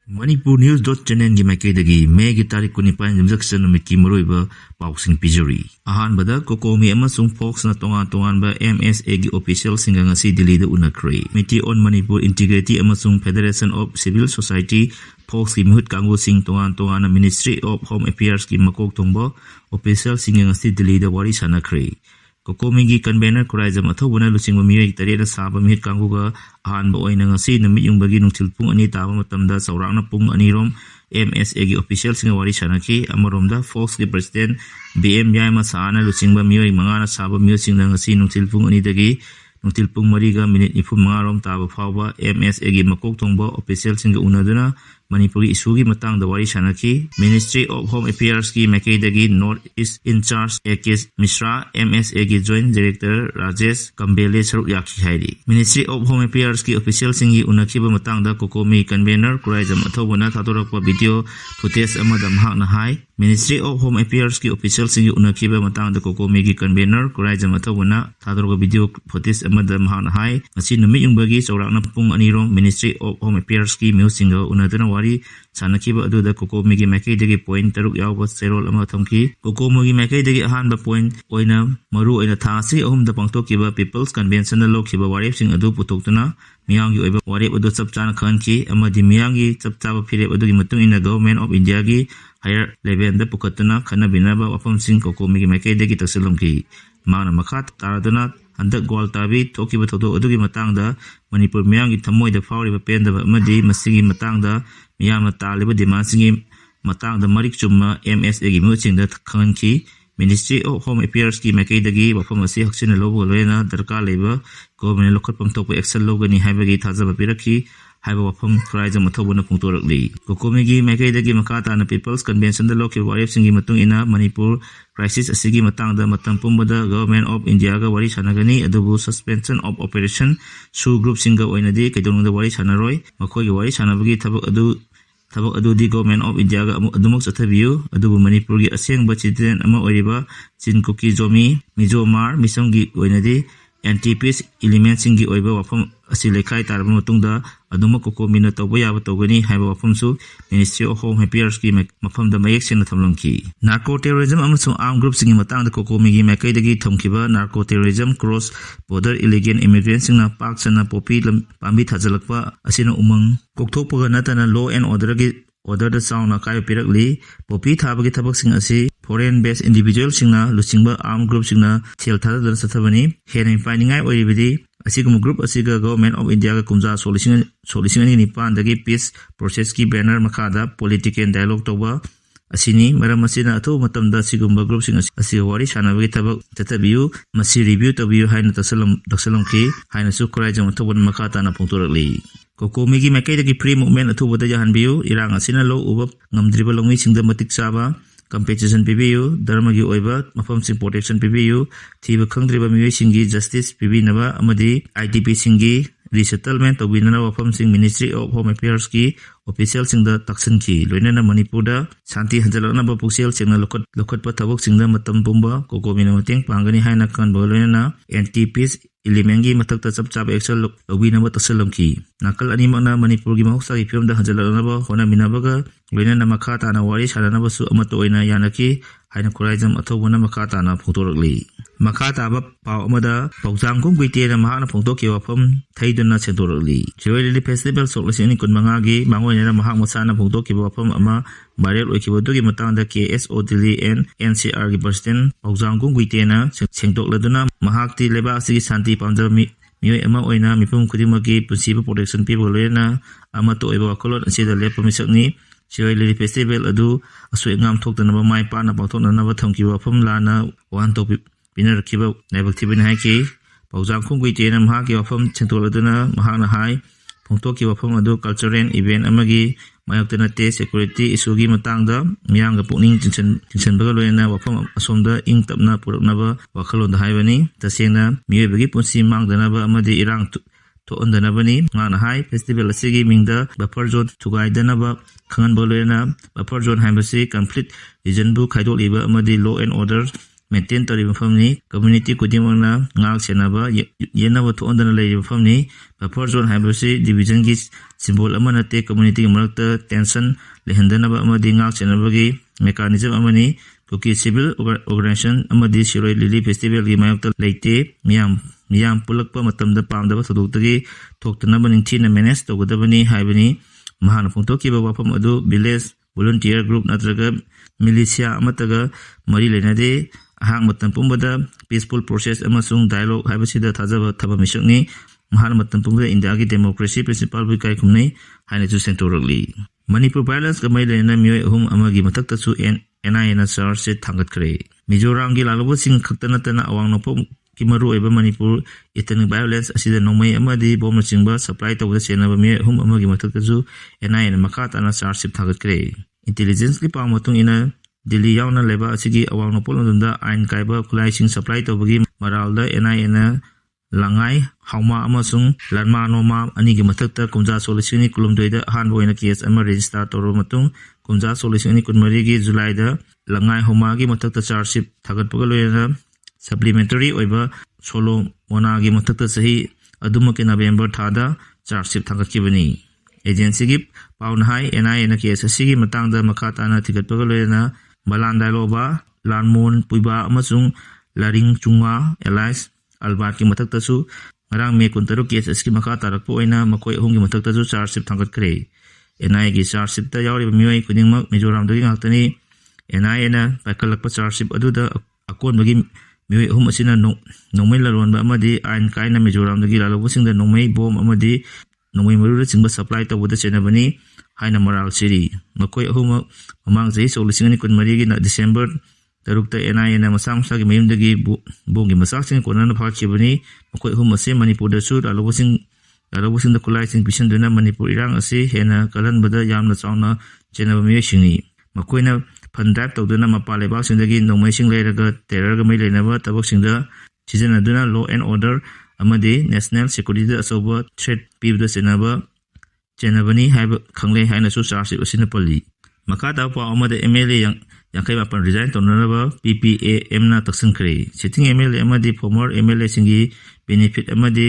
Manipur News.channel gi maikaidagi May gi tarik 19 Jumjaksan numiki maroiba pausing pijuri. Ahanbada Cocomi amasung Fox na tongan ba MSA gi official singa ngasi Delhi da unakhre. Committee on Manipur Integrity amasung Federation of Civil Society Fox gi mihut kanggo sing tongan na Ministry of Home Affairs gi makok tongba official singa ngasi Delhi da Wari Sanakhre. Cocomi gi convener Kuraijam athobuna lusingba miyoi tareda saba mihit kangguga ahanba oina ngasi numit yungbagi nungtil pung ani taba matamda saurangna pung anirom MSA gi official singa Wari Sanakhre amaromda Fox gi president BM Yaima saana lusingba miyoi mangana saba miyoi singna ngasi nungtil pung ani dagi nungtil pung mariga minute 45 rom taba phawba MSA gi makok tongba official singa unaduna Manipuri issue gi matang da Wari Sanakhre Ministry of Home Affairs ki maikaidagi North East in charge AKS Mishra MSA gi Joint Director Rajesh Kambele saruk yakhi hairi. Ministry of Home Affairs ki official singi unakhiba matang da Cocomi convener Kuraijam athobuna thatorakpa video footage amada mahakna hai. Ministry of Home Affairs ki official singi unakhiba matang da Cocomi gi convener Kuraijam athobuna thatorakpa video footage amada mahakna hai. Ngasi numit yungbagi saurakna pung anirom Ministry of Home Affairs ki musinga unaduna Wari Sanakhre aduda Cocomi gi maikaidagi point taruk yawba serol ama thamki. Cocomi gi maikaidagi ahanba point oina maru oina thasi ahumda pangtokkiba People's Convention na lokhiba warep sing adu putoktuna miyanggi oiba warep adu chapchana khanki amadi miyanggi chapchaba phirep adugi matung ina Government of India gi higher level da pukatuna khana binaba wafam sing Cocomi gi maikaidagi taksalomki mangna makhat taraduna handak gwal tabi thokiba thodo adugi matangda Manipur miyanggi thamoida phawriba pendaba amadi masigi matangda miyamna taliba dimansingi matangda marik chumma MSA gi muchingda khanki. Ministry of Home Affairs ki maikaidagi wafam asi haksina lobo loena darkar leba government lokhat pamthokpa action logani haibagi thajaba pirakhi haiba wafam Kuraijam athobuna pungtorakli. Cocomi gi maikaidagi makata na People's Convention da lokhi warep singi matung ina Manipur crisis asigi matangda matam pumbada Government of India ga wari sanagani adubu suspension of operation su group singa oinadi kaidonungda wari sanaroi makoi gi wari sanabagi thabak adu di Government of India ga adumok sathabiu adubu Manipur gi asengba children ama oiriba Chinkuki Zomi Mijomar misongi oinadi anti-peace elements singi oiba wafam asi lekhai tarba matungda aduma Cocomi na tawba yaba tawgani haiba wafam su Ministry of Home Affairs ki mafam da mayek sena thamlangki. Narco terrorism amasung armed group singi matang da Cocomi gi maikaidagi thamkiba narco terrorism cross border illegal immigrants singna pak sana popi pambi thajalakpa asina umang kokthokpaga natana law and order da sauna kai pirakli popi thabagi thabak sing asi foreign based individual singna lusingba armed group singna thel thada sathabani hena findingai oiribidi asigum group asiga Government of India ga kumja solution ni pan dagi peace process ki banner makada political dialogue toba asini maram asina atho matamda sigumba group sing asi Wari Sanabagi tabak tatabiu masi review tabiu haina taksalam ki haina su Kuraijam athobun makata na pungtorakli. Cocomi gi maikaidagi free movement athubada jahanbiu irang asina lo ubab ngamdriba longmi singda matik chaba compensation pibiu dharma gi oiba mafam sing protection pibiu thiba khangdriba miyoi singi justice pibinaba amadi IDP singi resettlement tobinana wafam sing Ministry of Home Affairs ki official singda taksan ki loinana Manipur da shanti hanjalakna ba puksel singna lokhat pa thabok singda matam pumba Cocomi na mateng pangani haina kan loinana anti-peace Ilimengi matakta chap action lobina ba tasalamki nakal ani mana Manipur gi mahoksa gi film da hanjalana ba hona minabaga loinana makhata na Wari Sanana ba su amato oina yanaki haina Kuraijam athobuna makhata na photorakli. Makhata ba paw amada Panjaigui Guite na mahakna phongtokki wafam thaiduna sendokrkli. Joyli festival soklasi ni kunmanga gi mangoina mahak masana phongtokki wafam ama viral oikiba dugi matangda KSO Delhi and NCR gi president Panjaigui Guite na sengtokladuna mahakti leba asigi santi pamjaba miyoi ama oina mipum khudimaki punsiba protection piba loina ama to oiba wakolot asida lepa misakni Joyli festival adu asoi ngam thoktanaba mai pana pangthoknanaba thamkiba wafam lana wan topic Pinarakiba Nabaktiban Haki, Panjaigui Guite na mahaki wafam Chentoladuna Mahana Hai, Pongtokki wafam adu cultural event amagi mayoktanate security isugi matangda miyanga pukning tinsanbaga loina wafam asomda ing tapna puraknaba wakhalonda haibani tasengna miyoibagi punsi mangdanaba amadi irang to ondanabani ngana hai festival asigi mingda buffer zone thugaidanaba khanganba loina buffer zone haibasi complete region bu khaidoliba amadi law and order maintain tori mafamni community kudimona ngak senaba yenaba thondana lei mafamni buffer zone haibasi division gi symbol amana te community marakta tension lehandanaba amadi ngak senabagi mechanism amani kuki civil organization amadi shiroi lili festival gi mayakta leite miyam pulakpa matamda pamdaba thodoktagi thoktanaba ningthina manage tawgadabani haibani mahana phongtokkiba wafam adu village volunteer group natraga militia amataga mari lenade ahang matam pumbada peaceful process amasung dialogue haibasida thajaba thaba misakni mahana matam pumbada india gi democracy principle bi kai khumnei haina chu sentorokli Manipur violence ka mai lena miyoi ahum amagi matakta chu NIN charge se thangatkre Mizoram gi lalobo sing khaktana tana awang nopo kimaru eba Manipur ethnic violence asida nomai amadi bomna chingba supply tawda senaba miyoi ahum amagi matakta chu NIN makha tana charge se thangatkre intelligence li pa matung ina Delhi yauna leba asigi awang nopol ndunda ain kaiba khulai sing supply tawbagi maralda NIN langai hauma amasung lanma noma ani gi mathakta kumja solution kulumdoida han boina case ama register toro matung kumja solution ni kunmari gi July da langai hauma gi mathakta charge thagat pagal loina supplementary oiba solo mona gi mathakta sahi aduma ke November thada charge thagat kibani agency gi paun hai NIN case asigi matangda makata na thigat pagal loina Balandai loba lanmon puiba amasung laring chunga allies Albert ki mathakta su ngarang me kuntaru case aski makha tarakpo oina makoi ahum gi mathakta su charge thangat kre NI gi charge ta yawri miyoi kudingmak Mizoram dagi ngaktani NI na pakalakpa charge aduda akon bagi miyoi ahum asina nongmai lalwanba amadi ain kaina Mizoram dagi lalobusingda nongmai bom amadi nongmai maru chingba supply tawda chenabani haina moral siri makoi ahum mamang jai solution ni kunmari gi na December tarukta NIN na masamsa gi mayumdagi bongi masaksing konana phakibani makoi ahum ase Manipur da su lalobusing da kulai sing pisan duna Manipur irang ase hena kalan bada yamna chauna chenaba mi singni makoi na fan drive tawduna mapa lebak singdagi nongmai sing leiraga terror ga mai leinaba tabak singda chijana duna law and order amadi national security da asoba threat pibda chenabani haiba khangle haina su charge usina pali makata pa amade MLA yang kai resign tonaba PPAM na taksan kre sitting MLA amadi former MLA singi benefit amadi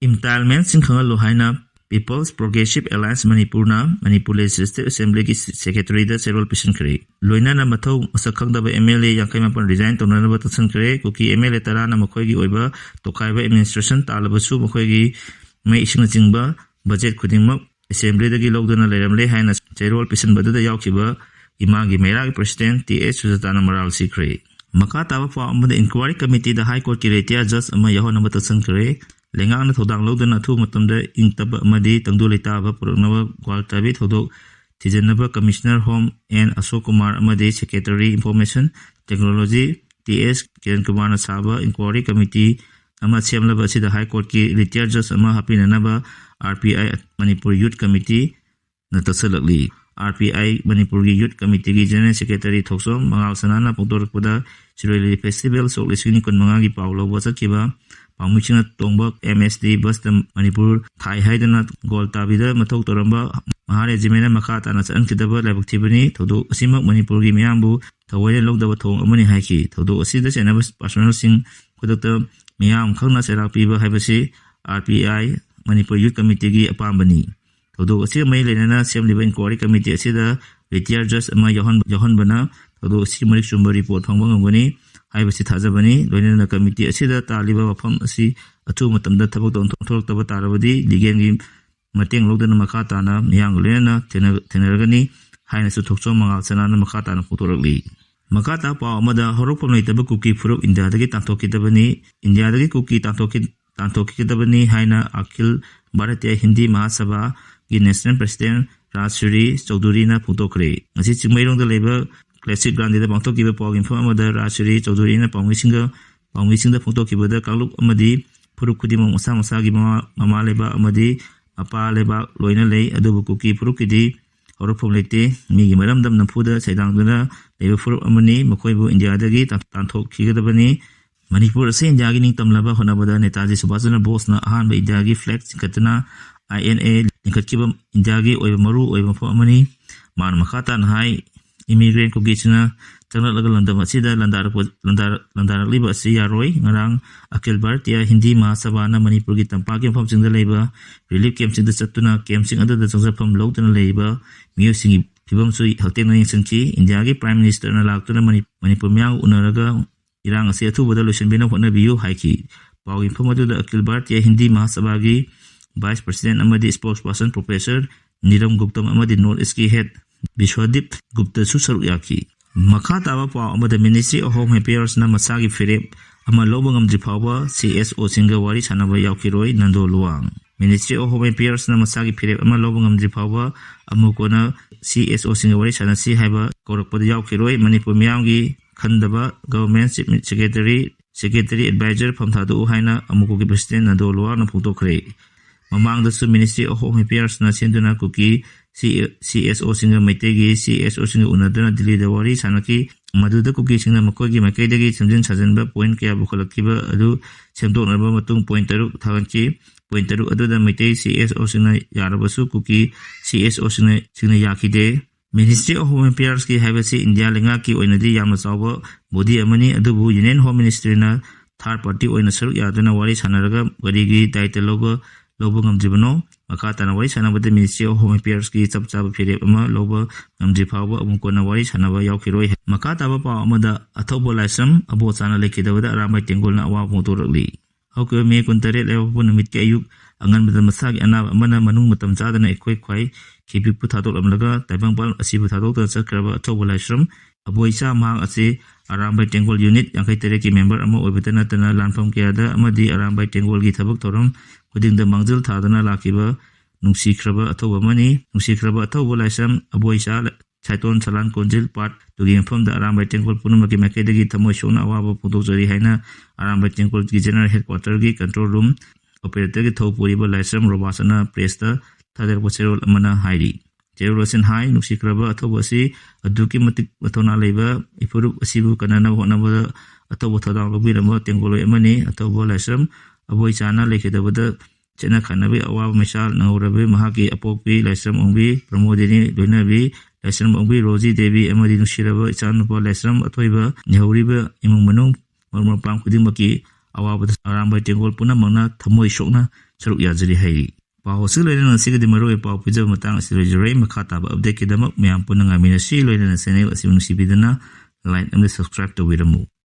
entitlement sing khangal lo haina People's Progressive Alliance Manipur Legislative Assembly ki secretary da several person kre loina na mathau masakhang da MLA yang kai resign tonaba taksan kre kuki MLA tara na makhoi gi oiba tokai ba administration talabasu makhoi gi mai ising chingba budget khudingmak assembly dagi logdana leramle haina cherol pisan badada yaukhiba imagi meragi president TS Sujatana Maral Sikre maka tawa fa amada inquiry committee da high court ki retia judge ama yahona mata sankre lengang na thodang logdana thu matamda ingtaba amadi tangdu leta ba purnawa gwaltabi thodok tijanaba commissioner home and Ashok Kumar amadi secretary information technology TS Kiran Kumar na saba inquiry committee ama semlaba sida high court ki retia judge ama hapinanaba RPI Manipur Youth Committee na tasalakli RPI Manipur Youth Committee ki General Secretary Thoksom Mangal Sanana Pongdokpada Shiroi Festival Soklisini kun mangagi paulo wasakiba pamuchina tongba MSD bus Manipur Thai haidana gol tabida mathok toramba mahare jimena makata na san kidaba labak thibani thodo asimak Manipur gi miyambu thawai logdaba thong amani haiki thodo asida senaba personal sing kudakta miyam khangna serak piba haibasi RPI Manipur Youth Committee gi apambani thodo asi mai lenana assembly inquiry committee asida retire judge ama yohan bana thodo asi marik chumba report phangba ngani haibasi thajabani loinana committee asida taliba wafam asi achu matamda thabak don thortaba tarabadi legal gi mateng logdana makha tana miyang lenana tenergani haina su thokcho mangal sanana makha tana photorakli makha ta pa amada horokpam leitaba kuki furup India dagi tantokidabani India dagi kuki tantokidabani haina Akhil Bharatiya Hindi Mahasabha gi national president Rajshri Chaudhary na photokre ngasi chingmairong da leba classic grande da bangtokiba pawing pham amada Rajshri Chaudhary na pawmisinga photokibada da kaluk amadi phuruk khudimang masa gi mama leba amadi apa leba loina lei adubu kuki phuruk kidi horofom leite mi gi maramdam nampuda saidangduna leba phuruk amani makoibu India dagi tanthokhigadabani Manipur ase India gi ningtamlaba honabada Netaji Subhash Chandra Bose na ahanba India gi flag katna INA lingkatkiba India gi oiba maru oiba phom amani man makhata na hai immigrant ko gichna Changlaga landam asida landarakliba asi yaroi ngarang Akhil Bharatiya Hindi Mahasabhana Manipur gi tampaki mafam singda leiba relief camp singda chatuna camp sing adada changzafam lawdana leiba miyosing phibam su haltena yengsanchi India gi Prime Minister na laktuna Manipur myang unaraga irang ase athubada loisanbina hotnabiyu haiki pawi phamadu Akhil Bharatiya Hindi Mahasabha gi Vice President amadi spokesperson Professor Niram Guptam amadi North East ki head Bishwadip Gupta su saruk yaki makha taba paw amada Ministry of Home Affairs na masagi firep ama loba ngamdri phawba CSO singa wari sanaba yaukiroi nando luang Ministry of Home Affairs na masagi firep ama loba ngamdri phawba amukona CSO singa wari sanasi haiba korakpada yaukiroi Manipur miyamgi khandaba Government Secretary Advisor phamthadu haina amukogi President nando luang na phongdokre mamangdasu Ministry of Home Affairs na senduna kuki CSO singa maitegi CSO singa unaduna Delhi da wari sanaki maduda kuki singa makogi makaidagi samjin sajanba point kaya bukhalakiba adu semdoknarba matung point taruk thaganchi point taruk aduda maitei CSO singa yarabasu kuki CSO singa yakide Ministry of Home Affairs ki haibasi India lenga ki oinadi yamna chawba body amani adubu Union Home Ministry na third party oina saruk yaduna wari sanaraga warigi title lobo ngamjibano makata na wari sanabada Ministry of Home Affairs ki chapchaba firep ama lobo ngamjifawba amukona wari sanaba yaukiroi makata ba paw amada athobo laisam abo chana lekidawada arambai tengol na Awaba Fongdokli hauke me kuntare lewa numit ke ayuk angan bada masagi anab amana manung matam chadana ekhoi khwai khipi pu thadok amlaga taibangpal asibu thadok ta chakraba athobo laisam aboisa mahang ase arambai tengol unit yankai tere ki member ama oibetana tana lanfam kiyada amadi arambai tengol gi thabak thoram kudingda mangjil thadana lakiba nungsikraba athoba mani nungsikraba athoba laisam aboisa Chaiton Chalan Konjil Part tugi mfam da arambai tengol punumaki makedagi thamoi sona Awaba Fongdokjari haina arambai tengol ki general headquarter gi control room operator gi thopuriba laisam robasana press ta thadar pocherol amana hairi Jerosen hai nungsikraba athoba si aduki matik athona leiba ifuru asibu kanana honaba athoba thadang lobirama tengoloi amani athoba laisam aboi chana lekidabada chena khanabi Awaba misal naurabe mahaki apokpi laisam ongbi pramodini loinabi laisam ongbi Roji Devi amadi nusiraba ichanupa laisam athoiba nyauriba imung manung marmapang khudingmaki Awaba arambai tengol punamangna thamoi sokna saruk yajari hairi paho si loina sigadi maroi paho pijab matang asirajare makata ba update kidamak mayam punang amina si loina channel asimung sibidana like and subscribe to wiramu